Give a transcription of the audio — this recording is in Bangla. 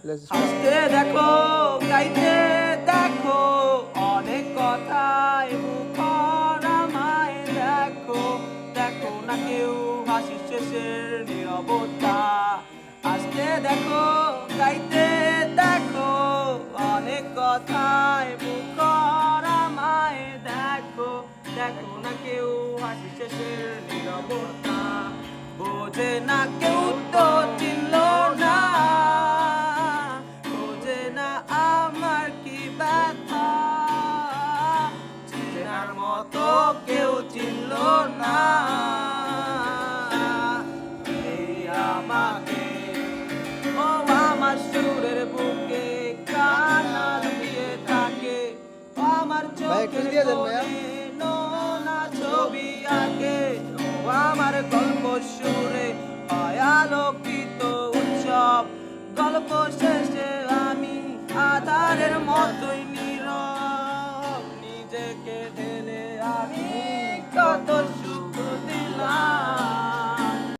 হাসতে দেখো, গাইতে দেখো, অনেক কথায় মুখর আমায় দেখো। দেখো না কেউ হাসি শেষের নীরবতা। হাসতে দেখো, গাইতে দেখো, অনেক কথায় মুখর আমায় দেখো। দেখো না কেউ হাসি শেষের নীরবতা। বোঝে না কেউ তো চিনল না, বোঝে না আমার কি ব্যথা। চেনার মতো কেউ চিনল না এই আমাকে। ও আমার সুরের বুকে কান্না লুকিয়ে থাকে, আমার চোখের কোণে নোনা ছবি আঁকে। ও আমার গল্প সুরে হয় আলোকিত উৎসব, গল্প শেষে আমি আধারের মতোই